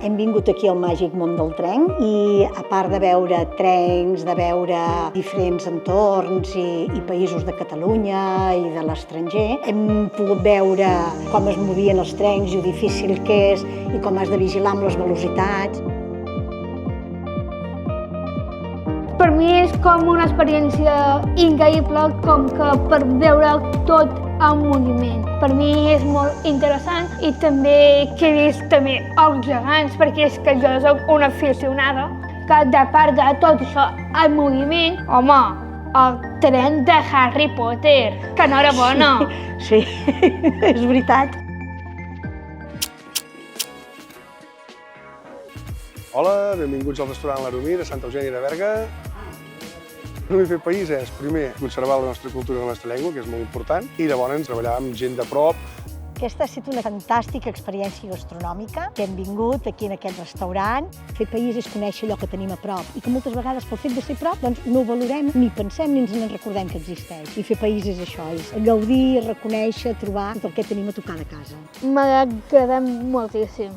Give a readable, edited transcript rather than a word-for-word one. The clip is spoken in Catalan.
Hem vingut aquí al màgic món del tren i a part de veure trens, de veure diferents entorns i països de Catalunya i de l'estranger, hem pogut veure com es movien els trens i ho difícil que és i com has de vigilar amb les velocitats. Per mi és com una experiència increïble, com que per veure tot en moviment. Per mi és molt interessant i també que he vist també els gegants, perquè és que jo soc una aficionada, que de part de tot això, el moviment, home, el tren de Harry Potter, que enhorabona! Sí, és veritat. Hola, benvinguts al restaurant L'Aromí de Santa Eugènia de Berga. El meu fer país és, primer, conservar la nostra cultura i la nostra llengua, que és molt important, i llavors treballar amb gent de prop. Aquesta ha estat una fantàstica experiència gastronòmica que hem vingut aquí en aquest restaurant. Fer país és conèixer allò que tenim a prop i que moltes vegades pel fet de ser a prop doncs no ho valorem, ni pensem ni ens en recordem que existeix. I fer país és això, és gaudir, reconèixer, trobar tot el que tenim a tocar de casa. M'ha agradat moltíssim.